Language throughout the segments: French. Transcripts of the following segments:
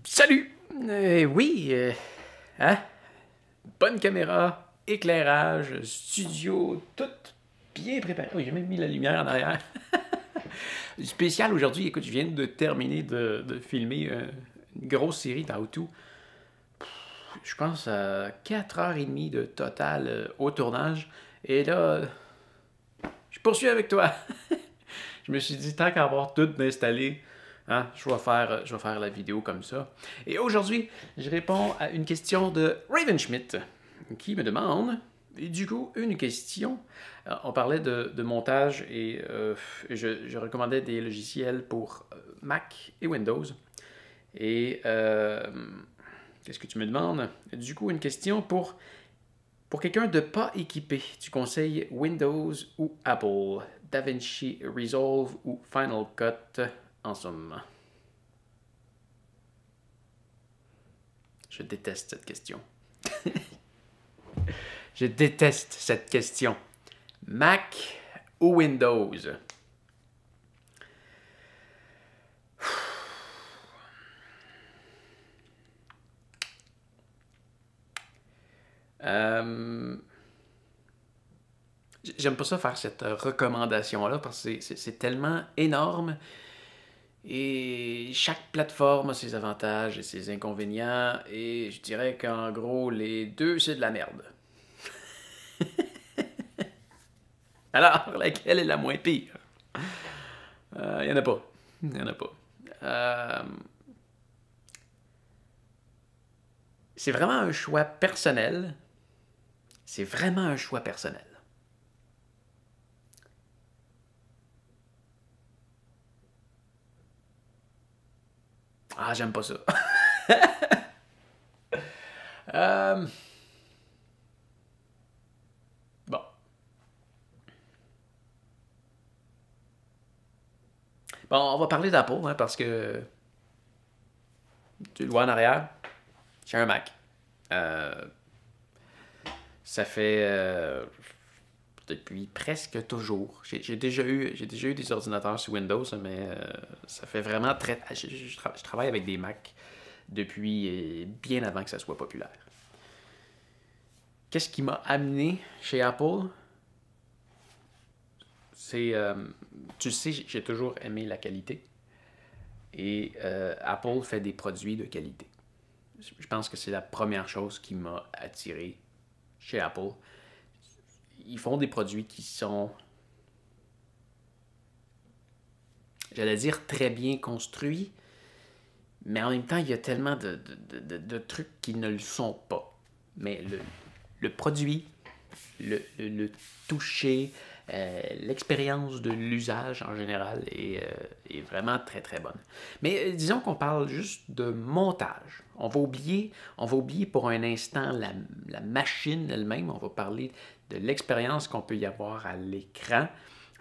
Salut! Oui, hein? Bonne caméra, éclairage, studio, tout bien préparé. Oui, j'ai même mis la lumière en arrière. Spécial aujourd'hui, écoute, je viens de terminer de filmer une grosse série d'How-To. Je pense à 4h30 de total au tournage. Et là, je poursuis avec toi. Je me suis dit, tant qu'à avoir tout installé, hein, je vais faire la vidéo comme ça. Et aujourd'hui, je réponds à une question de Raven Schmidt, qui me demande, et du coup, une question. On parlait de montage et je recommandais des logiciels pour Mac et Windows. Et qu'est-ce que tu me demandes? Du coup, une question pour quelqu'un de pas équipé, tu conseilles Windows ou Apple, DaVinci Resolve ou Final Cut en somme? Je déteste cette question. Je déteste cette question. Mac ou Windows? Euh, J'aime pas ça faire cette recommandation-là parce que c'est tellement énorme et chaque plateforme a ses avantages et ses inconvénients et je dirais qu'en gros, les deux, c'est de la merde. Alors, laquelle est la moins pire? Il y en a pas. Il y en a pas. Euh, c'est vraiment un choix personnel. C'est vraiment un choix personnel. Ah, j'aime pas ça. Euh, bon. Bon, on va parler d'Apple, hein, parce que tu le vois en arrière, j'ai un Mac. Euh, Ça fait depuis presque toujours. J'ai déjà eu des ordinateurs sous Windows, mais ça fait vraiment très. Je travaille avec des Macs depuis bien avant que ça soit populaire. Qu'est-ce qui m'a amené chez Apple? C'est, tu sais, j'ai toujours aimé la qualité et Apple fait des produits de qualité. Je pense que c'est la première chose qui m'a attiré chez Apple. Ils font des produits qui sont, j'allais dire, très bien construits, mais en même temps, il y a tellement de trucs qui ne le sont pas. Mais le produit, le toucher, l'expérience de l'usage en général est vraiment très très bonne. Mais disons qu'on parle juste de montage. On va oublier pour un instant la machine elle-même. On va parler de l'expérience qu'on peut y avoir à l'écran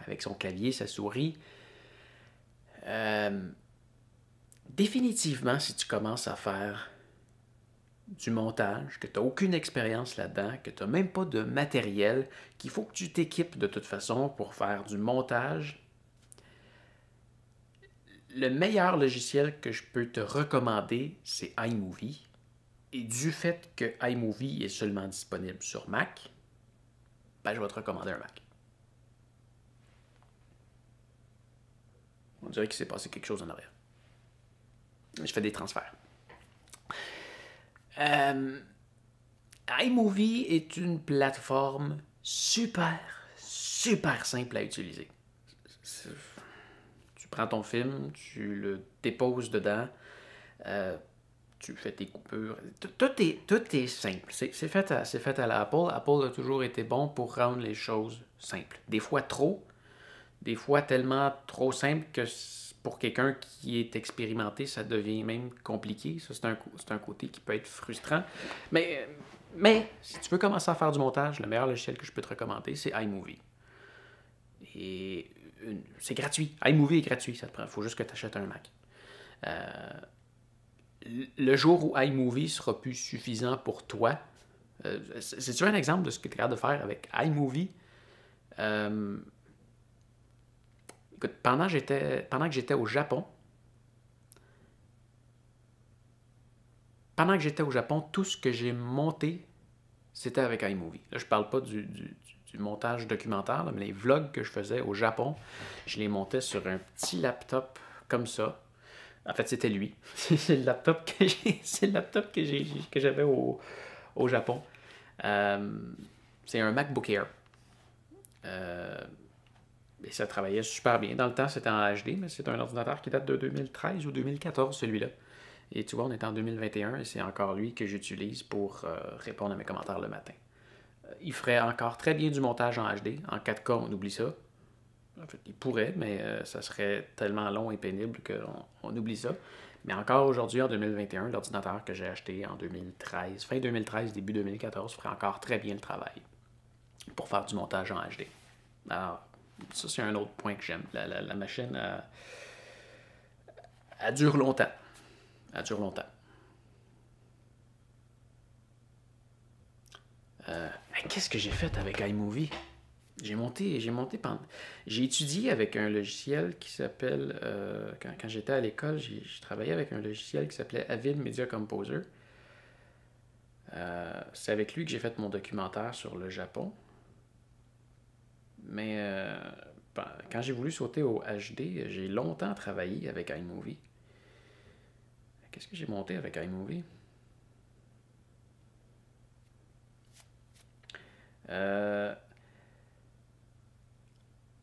avec son clavier, sa souris. Euh, Définitivement, si tu commences à faire du montage, que tu n'as aucune expérience là-dedans, que tu n'as même pas de matériel, qu'il faut que tu t'équipes de toute façon pour faire du montage, le meilleur logiciel que je peux te recommander, c'est iMovie. Et du fait que iMovie est seulement disponible sur Mac, ben, je vais te recommander un Mac. On dirait qu'il s'est passé quelque chose en arrière. Je fais des transferts. Euh, iMovie est une plateforme super simple à utiliser. Tu prends ton film, tu le déposes dedans, euh, tu fais tes coupures. Tout est simple. C'est fait à l'Apple. Apple a toujours été bon pour rendre les choses simples. Des fois trop, des fois tellement trop simple que pour quelqu'un qui est expérimenté, ça devient même compliqué. Ça, c'est un côté qui peut être frustrant. Mais si tu veux commencer à faire du montage, le meilleur logiciel que je peux te recommander, c'est iMovie. Et c'est gratuit. iMovie est gratuit, ça te prend. Il faut juste que tu achètes un Mac. Le jour où iMovie sera plus suffisant pour toi, c'est-tu un exemple de ce que tu es capable de faire avec iMovie? Euh, Écoute, pendant que j'étais au Japon, pendant que j'étais au Japon, tout ce que j'ai monté, c'était avec iMovie. Là, je parle pas du montage documentaire, là, mais les vlogs que je faisais au Japon, je les montais sur un petit laptop comme ça. En fait, c'était lui. C'est le laptop que j'avais au Japon. C'est un MacBook Air. Et ça travaillait super bien. Dans le temps, c'était en HD, mais c'est un ordinateur qui date de 2013 ou 2014, celui-là. Et tu vois, on est en 2021 et c'est encore lui que j'utilise pour répondre à mes commentaires le matin. Il ferait encore très bien du montage en HD. En 4K, on oublie ça. En fait, il pourrait, mais ça serait tellement long et pénible qu'on oublie ça. Mais encore aujourd'hui, en 2021, l'ordinateur que j'ai acheté en 2013, fin 2013, début 2014, ferait encore très bien le travail pour faire du montage en HD. Alors, ça, c'est un autre point que j'aime. La machine, elle dure longtemps. Elle dure longtemps. Qu'est-ce que j'ai fait avec iMovie? J'ai étudié avec un logiciel qui s'appelle, quand j'étais à l'école, j'ai travaillé avec un logiciel qui s'appelait Avid Media Composer. C'est avec lui que j'ai fait mon documentaire sur le Japon. Mais quand j'ai voulu sauter au HD, j'ai longtemps travaillé avec iMovie. Qu'est-ce que j'ai monté avec iMovie?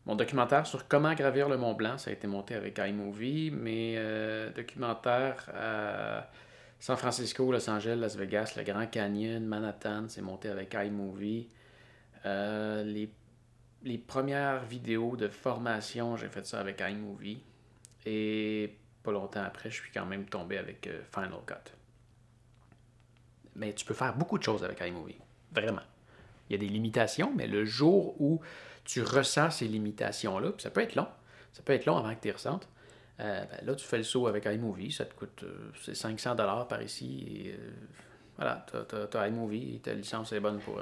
Mon documentaire sur comment gravir le Mont Blanc, ça a été monté avec iMovie. Mes documentaires à San Francisco, Los Angeles, Las Vegas, le Grand Canyon, Manhattan, c'est monté avec iMovie. Les premières vidéos de formation, j'ai fait ça avec iMovie. Et pas longtemps après, je suis quand même tombé avec Final Cut. Mais tu peux faire beaucoup de choses avec iMovie. Vraiment. Il y a des limitations, mais le jour où tu ressens ces limitations-là, puis ça peut être long avant que tu les ressentes, là, tu fais le saut avec iMovie, ça te coûte c'est 500$ par ici, et voilà, tu as iMovie, et ta licence est bonne pour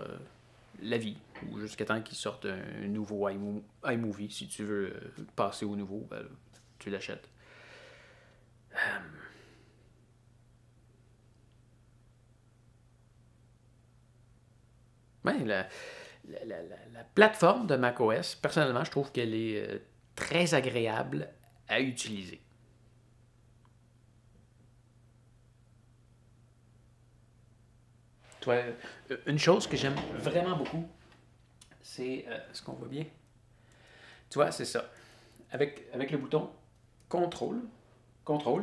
la vie, ou jusqu'à temps qu'il sorte un nouveau iMovie. Si tu veux passer au nouveau, tu l'achètes. Ouais, la plateforme de macOS, personnellement, je trouve qu'elle est très agréable à utiliser. Toi, une chose que j'aime vraiment beaucoup, c'est ce qu'on voit bien. Tu vois, c'est ça. Avec le bouton contrôle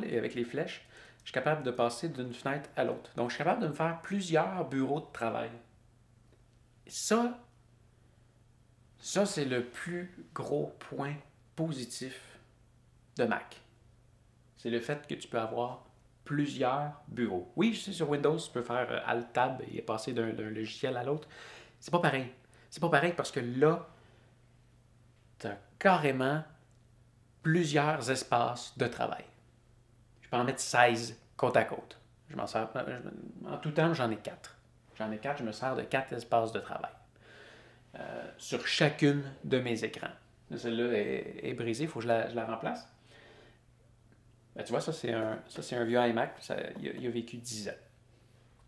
et avec les flèches, je suis capable de passer d'une fenêtre à l'autre. Donc, je suis capable de me faire plusieurs bureaux de travail. Ça, ça c'est le plus gros point positif de Mac. C'est le fait que tu peux avoir plusieurs bureaux. Oui, je sais, sur Windows, tu peux faire Alt-Tab et passer d'un logiciel à l'autre. C'est pas pareil. C'est pas pareil parce que là, tu as carrément plusieurs espaces de travail. Je peux en mettre 16 côte à côte. Je m'en sers, en tout temps, j'en ai 4. J'en ai 4, je me sers de 4 espaces de travail. Sur chacune de mes écrans. Celle-là est brisée, il faut que je la remplace. Ben, tu vois, ça c'est un vieux iMac, il a vécu 10 ans.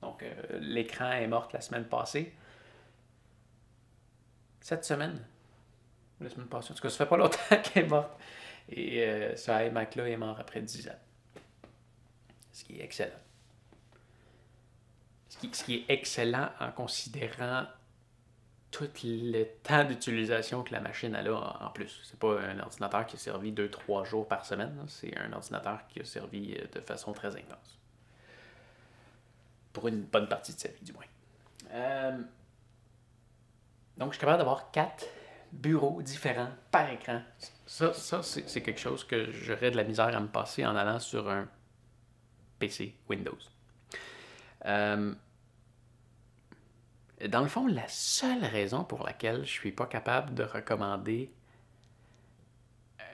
Donc l'écran est mort la semaine passée. Cette semaine, la semaine passée, en tout cas, ça fait pas longtemps qu'elle est morte. Et ce iMac-là est mort après 10 ans. Ce qui est excellent. Ce qui est excellent en considérant tout le temps d'utilisation que la machine a là en plus. C'est pas un ordinateur qui a servi 2-3 jours par semaine, c'est un ordinateur qui a servi de façon très intense. Pour une bonne partie de sa vie, du moins. Donc, je suis capable d'avoir 4 bureaux différents par écran. Ça c'est quelque chose que j'aurais de la misère à me passer en allant sur un PC Windows. Dans le fond, la seule raison pour laquelle je ne suis pas capable de recommander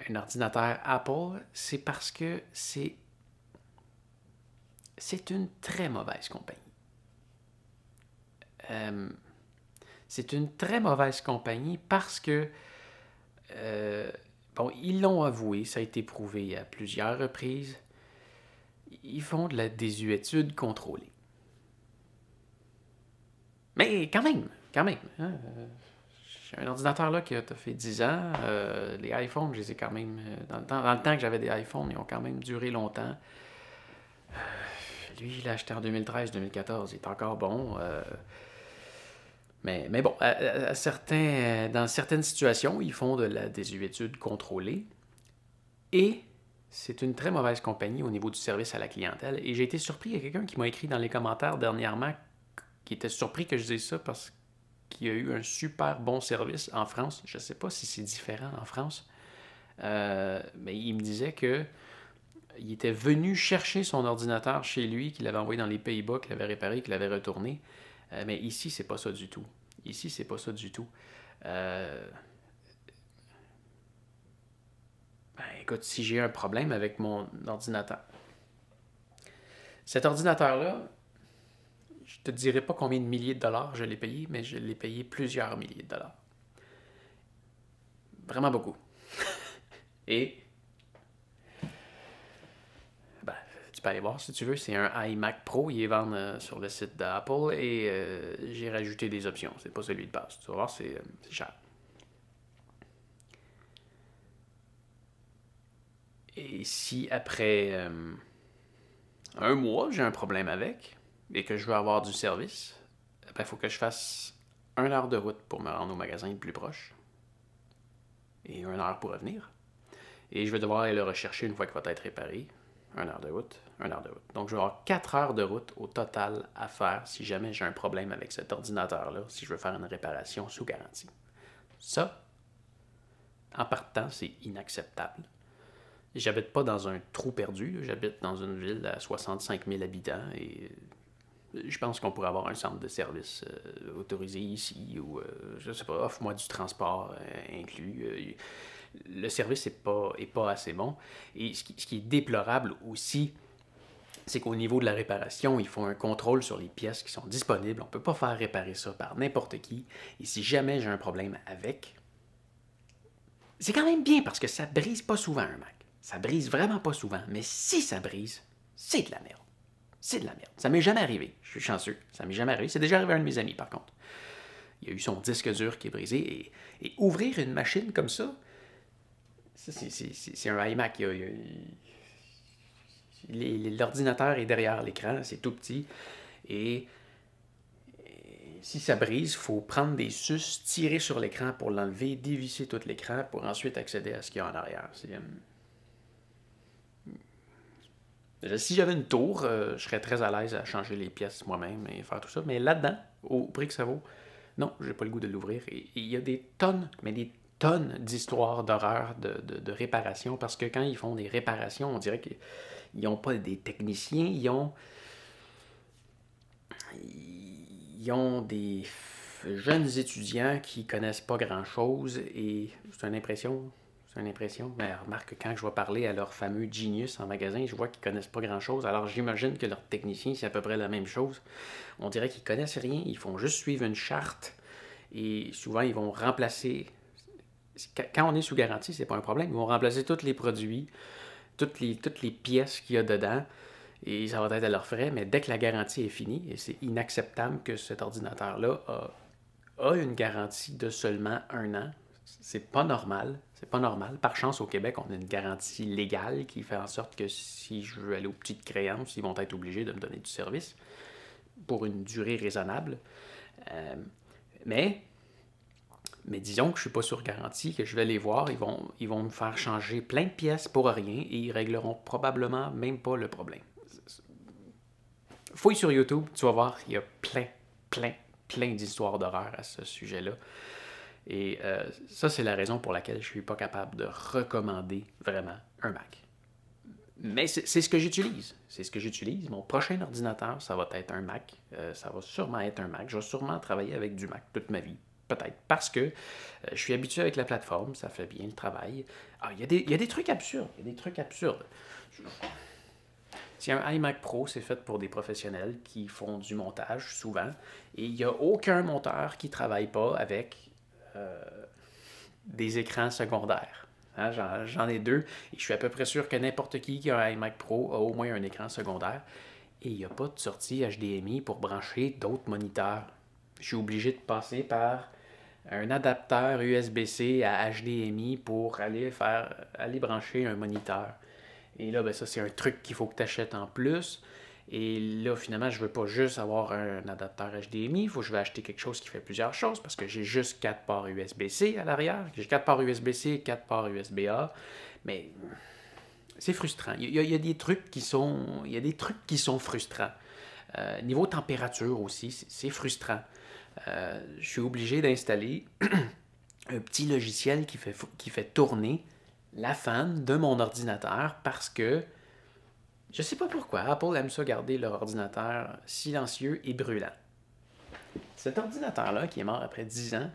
un ordinateur Apple, c'est parce que c'est une très mauvaise compagnie. C'est une très mauvaise compagnie parce que, bon, ils l'ont avoué, ça a été prouvé à plusieurs reprises, ils font de la désuétude contrôlée. Mais quand même, quand même. Hein, j'ai un ordinateur là qui a fait 10 ans. Les iPhones, je les ai quand même... dans le temps que j'avais des iPhones, ils ont quand même duré longtemps. Lui, il l'a acheté en 2013-2014. Il est encore bon. Mais bon, dans certaines situations, ils font de la désuétude contrôlée. Et c'est une très mauvaise compagnie au niveau du service à la clientèle. Et j'ai été surpris. Il y a quelqu'un qui m'a écrit dans les commentaires dernièrement qui était surpris que je dise ça parce qu'il y a eu un super bon service en France. Je ne sais pas si c'est différent en France. Mais il me disait que il était venu chercher son ordinateur chez lui, qu'il avait envoyé dans les Pays-Bas, qu'il avait réparé, qu'il avait retourné. Mais ici, c'est pas ça du tout. Ici, c'est pas ça du tout. Écoute, si j'ai un problème avec mon ordinateur, cet ordinateur-là, je te dirai pas combien de milliers de dollars je l'ai payé, mais je l'ai payé plusieurs milliers de dollars. Vraiment beaucoup. Et tu peux aller voir si tu veux, c'est un iMac Pro, il est vendu sur le site d'Apple et j'ai rajouté des options. C'est pas celui de base. Tu vas voir, c'est cher. Et si après un mois, j'ai un problème avec et que je veux avoir du service, il faut que je fasse 1 heure de route pour me rendre au magasin le plus proche et 1 heure pour revenir. Et je vais devoir aller le rechercher une fois qu'il va être réparé. 1 heure de route, 1 heure de route. Donc, je vais avoir 4 heures de route au total à faire si jamais j'ai un problème avec cet ordinateur-là, si je veux faire une réparation sous garantie. Ça, en partant, c'est inacceptable. J'habite pas dans un trou perdu, j'habite dans une ville à 65 000 habitants et je pense qu'on pourrait avoir un centre de service autorisé ici ou, je sais pas, offre-moi du transport inclus. Le service n'est pas assez bon. Et ce qui est déplorable aussi, c'est qu'au niveau de la réparation, ils font un contrôle sur les pièces qui sont disponibles. On ne peut pas faire réparer ça par n'importe qui. Et si jamais j'ai un problème avec, c'est quand même bien parce que ça brise pas souvent un Mac. Ça brise vraiment pas souvent. Mais si ça brise, c'est de la merde. C'est de la merde. Ça m'est jamais arrivé. Je suis chanceux. Ça m'est jamais arrivé. C'est déjà arrivé à un de mes amis, par contre. Il y a eu son disque dur qui est brisé. Et ouvrir une machine comme ça, c'est un iMac. L'ordinateur est derrière l'écran, c'est tout petit. Et si ça brise, il faut prendre des suces, tirer sur l'écran pour l'enlever, dévisser tout l'écran pour ensuite accéder à ce qu'il y a en arrière. Si j'avais une tour, je serais très à l'aise à changer les pièces moi-même et faire tout ça. Mais là-dedans, au prix que ça vaut, non, j'ai pas le goût de l'ouvrir. Et il y a des tonnes, mais des tonnes d'histoires d'horreur de réparation parce que quand ils font des réparations, on dirait qu'ils n'ont pas des techniciens, ils ont des jeunes étudiants qui connaissent pas grand-chose et c'est une impression. Mais remarque que quand je vais parler à leur fameux genius en magasin, je vois qu'ils connaissent pas grand-chose. Alors j'imagine que leur technicien, c'est à peu près la même chose. On dirait qu'ils connaissent rien, ils font juste suivre une charte et souvent ils vont remplacer. Quand on est sous garantie, c'est pas un problème. Ils vont remplacer tous les produits, toutes les pièces qu'il y a dedans et ça va être à leurs frais. Mais dès que la garantie est finie, et c'est inacceptable que cet ordinateur-là a une garantie de seulement 1 an. C'est pas normal. C'est pas normal. Par chance, au Québec, on a une garantie légale qui fait en sorte que si je veux aller aux petites créances, ils vont être obligés de me donner du service pour une durée raisonnable. Mais disons que je suis pas sur garantie, que je vais les voir, ils vont me faire changer plein de pièces pour rien et ils régleront probablement même pas le problème. Fouille sur YouTube, tu vas voir, il y a plein d'histoires d'horreur à ce sujet-là. Et ça, c'est la raison pour laquelle je suis pas capable de recommander vraiment un Mac. Mais c'est ce que j'utilise. C'est ce que j'utilise. Mon prochain ordinateur, ça va être un Mac. Ça va sûrement être un Mac. Je vais sûrement travailler avec du Mac toute ma vie. Peut-être. Parce que je suis habitué avec la plateforme. Ça fait bien le travail. Ah, il y a des trucs absurdes. Il y a des trucs absurdes. Si un iMac Pro, c'est fait pour des professionnels qui font du montage souvent. Et il n'y a aucun monteur qui ne travaille pas avec des écrans secondaires. Hein, j'en ai 2 et je suis à peu près sûr que n'importe qui a un iMac Pro a au moins un écran secondaire et il n'y a pas de sortie HDMI pour brancher d'autres moniteurs. je suis obligé de passer par un adapteur USB-C à HDMI pour aller brancher un moniteur. Et là, ben ça, c'est un truc qu'il faut que tu achètes en plus. Et là, finalement, je ne veux pas juste avoir un adapteur HDMI, il faut que je vais acheter quelque chose qui fait plusieurs choses parce que j'ai juste 4 ports USB-C à l'arrière. J'ai 4 ports USB-C et 4 ports USB-A. Mais c'est frustrant. Il y a des trucs qui sont, il y a des trucs qui sont frustrants. Niveau température aussi, c'est frustrant. Je suis obligé d'installer un petit logiciel qui fait tourner la fan de mon ordinateur parce que je sais pas pourquoi Apple aime ça garder leur ordinateur silencieux et brûlant. Cet ordinateur-là, qui est mort après 10 ans,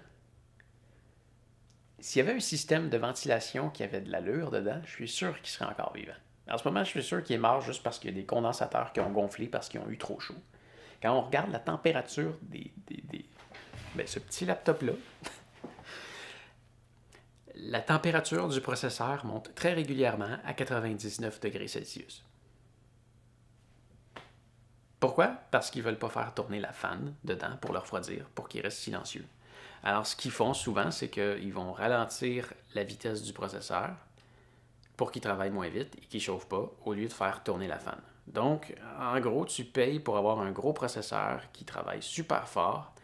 s'il y avait un système de ventilation qui avait de l'allure dedans, je suis sûr qu'il serait encore vivant. En ce moment, je suis sûr qu'il est mort juste parce qu'il y a des condensateurs qui ont gonflé parce qu'ils ont eu trop chaud. Quand on regarde la température ce petit laptop-là, la température du processeur monte très régulièrement à 99 degrés Celsius. Pourquoi? Parce qu'ils ne veulent pas faire tourner la fan dedans pour le refroidir, pour qu'il reste silencieux. Alors, ce qu'ils font souvent, c'est qu'ils vont ralentir la vitesse du processeur pour qu'il travaille moins vite et qu'il ne chauffe pas, au lieu de faire tourner la fan. Donc, en gros, tu payes pour avoir un gros processeur qui travaille super fort,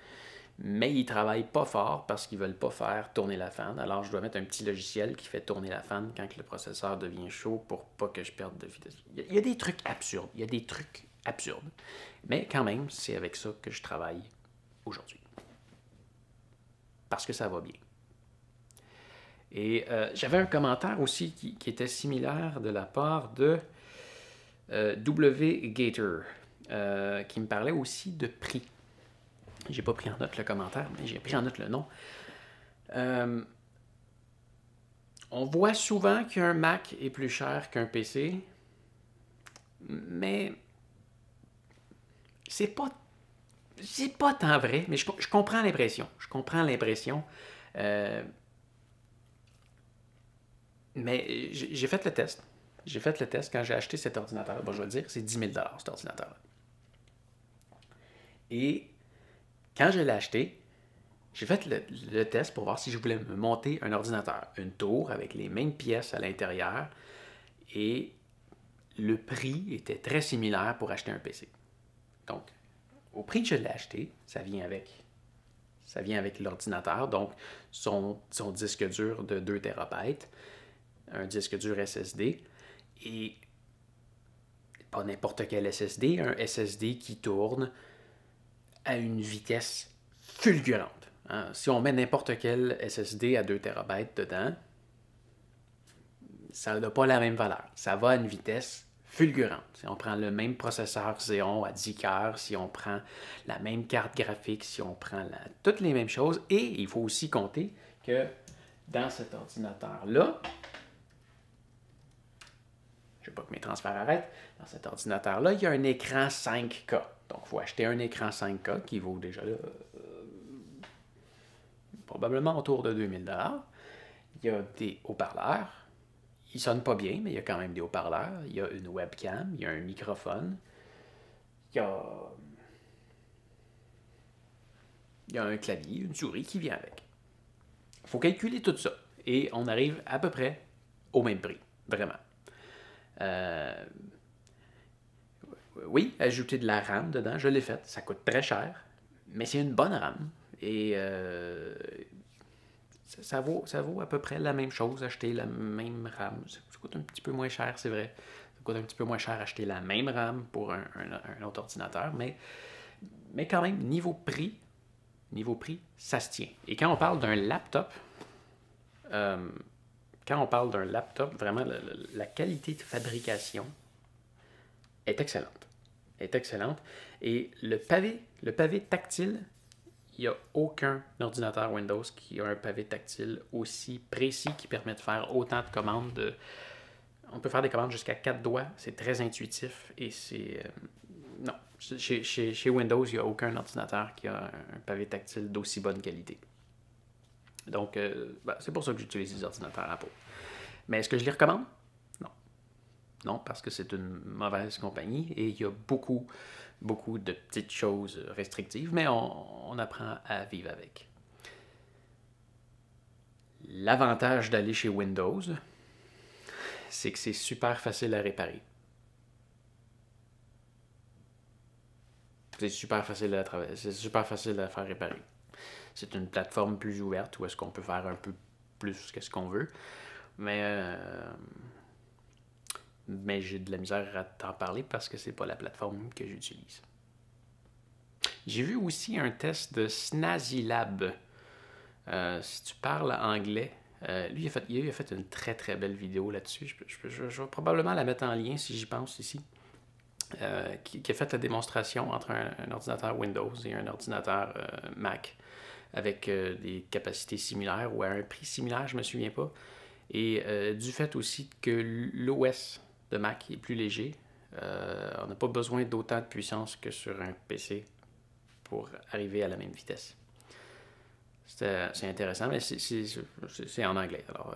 mais il ne travaille pas fort parce qu'ils ne veulent pas faire tourner la fan. Alors, je dois mettre un petit logiciel qui fait tourner la fan quand le processeur devient chaud pour pas que je perde de vitesse. Il y a des trucs absurdes. Mais quand même, c'est avec ça que je travaille aujourd'hui. Parce que ça va bien. Et j'avais un commentaire aussi qui était similaire de la part de W. Gator, qui me parlait aussi de prix. J'ai pas pris en note le commentaire, mais j'ai pris en note le nom. On voit souvent qu'un Mac est plus cher qu'un PC, mais c'est pas tant vrai, mais je comprends l'impression. Mais j'ai fait le test. J'ai fait le test quand j'ai acheté cet ordinateur. Bon, je vais le dire, c'est 10 000 cet ordinateur-là. Et quand je l'ai acheté, j'ai fait le test pour voir si je voulais me monter un ordinateur, une tour avec les mêmes pièces à l'intérieur. Et le prix était très similaire pour acheter un PC. Donc, au prix que je l'ai acheté, ça vient avec l'ordinateur, donc son disque dur de 2 TB, un disque dur SSD, et pas n'importe quel SSD, un SSD qui tourne à une vitesse fulgurante. Hein? Si on met n'importe quel SSD à 2 TB dedans, ça n'a pas la même valeur. Ça va à une vitesse fulgurante. Si on prend le même processeur Xeon à 10 cœurs, si on prend la même carte graphique, si on prend toutes les mêmes choses, et il faut aussi compter que dans cet ordinateur-là, je ne veux pas que mes transferts arrêtent, dans cet ordinateur-là, il y a un écran 5K. Donc, il faut acheter un écran 5K qui vaut déjà là, probablement autour de 2000 $. Il y a des haut-parleurs. Ils ne sonnent pas bien, mais il y a quand même des haut-parleurs. Il y a une webcam, il y a un microphone. Il y a un clavier, une souris qui vient avec. Il faut calculer tout ça. Et on arrive à peu près au même prix. Vraiment. Oui, ajouter de la RAM dedans, je l'ai fait. Ça coûte très cher, mais c'est une bonne RAM. Et ça vaut à peu près la même chose, acheter la même RAM. Ça coûte un petit peu moins cher, c'est vrai. Ça coûte un petit peu moins cher acheter la même RAM pour un autre ordinateur, mais quand même, niveau prix, ça se tient. Et quand on parle d'un laptop, vraiment, la qualité de fabrication est excellente. Et le pavé tactile, il n'y a aucun ordinateur Windows qui a un pavé tactile aussi précis qui permet de faire autant de commandes. On peut faire des commandes jusqu'à 4 doigts. C'est très intuitif et c'est... non, chez Windows, il n'y a aucun ordinateur qui a un pavé tactile d'aussi bonne qualité. Donc, c'est pour ça que j'utilise les ordinateurs Apple. Mais est-ce que je les recommande? Non. Non, parce que c'est une mauvaise compagnie et il y a beaucoup beaucoup de petites choses restrictives, mais on apprend à vivre avec. L'avantage d'aller chez Windows, c'est que c'est super facile à réparer. C'est super facile à travailler, c'est super facile à faire réparer. C'est une plateforme plus ouverte où est-ce qu'on peut faire un peu plus que ce qu'on veut. Mais j'ai de la misère à t'en parler parce que c'est pas la plateforme que j'utilise. J'ai vu aussi un test de Snazzy-Lab. Si tu parles anglais, lui, il a fait une très très belle vidéo là-dessus. Je vais probablement la mettre en lien si j'y pense ici. Qui a fait la démonstration entre un ordinateur Windows et un ordinateur Mac avec des capacités similaires ou à un prix similaire, je ne me souviens pas. Et du fait aussi que l'OS de Mac est plus léger, on n'a pas besoin d'autant de puissance que sur un PC pour arriver à la même vitesse. C'est intéressant, mais c'est en anglais. Alors,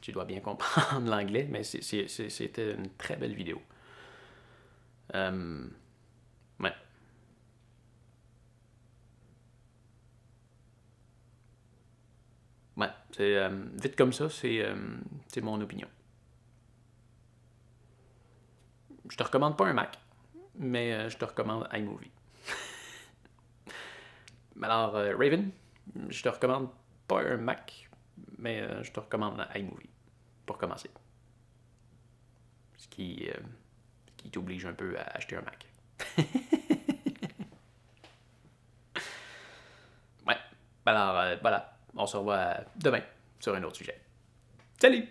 tu dois bien comprendre l'anglais, mais c'était une très belle vidéo. Ouais. Ouais, vite comme ça, c'est mon opinion. Je te recommande pas un Mac, mais je te recommande iMovie. Alors, Raven, je te recommande pas un Mac, mais je te recommande iMovie pour commencer. Ce qui t'oblige un peu à acheter un Mac. Ouais. Alors, voilà. On se revoit demain sur un autre sujet. Salut!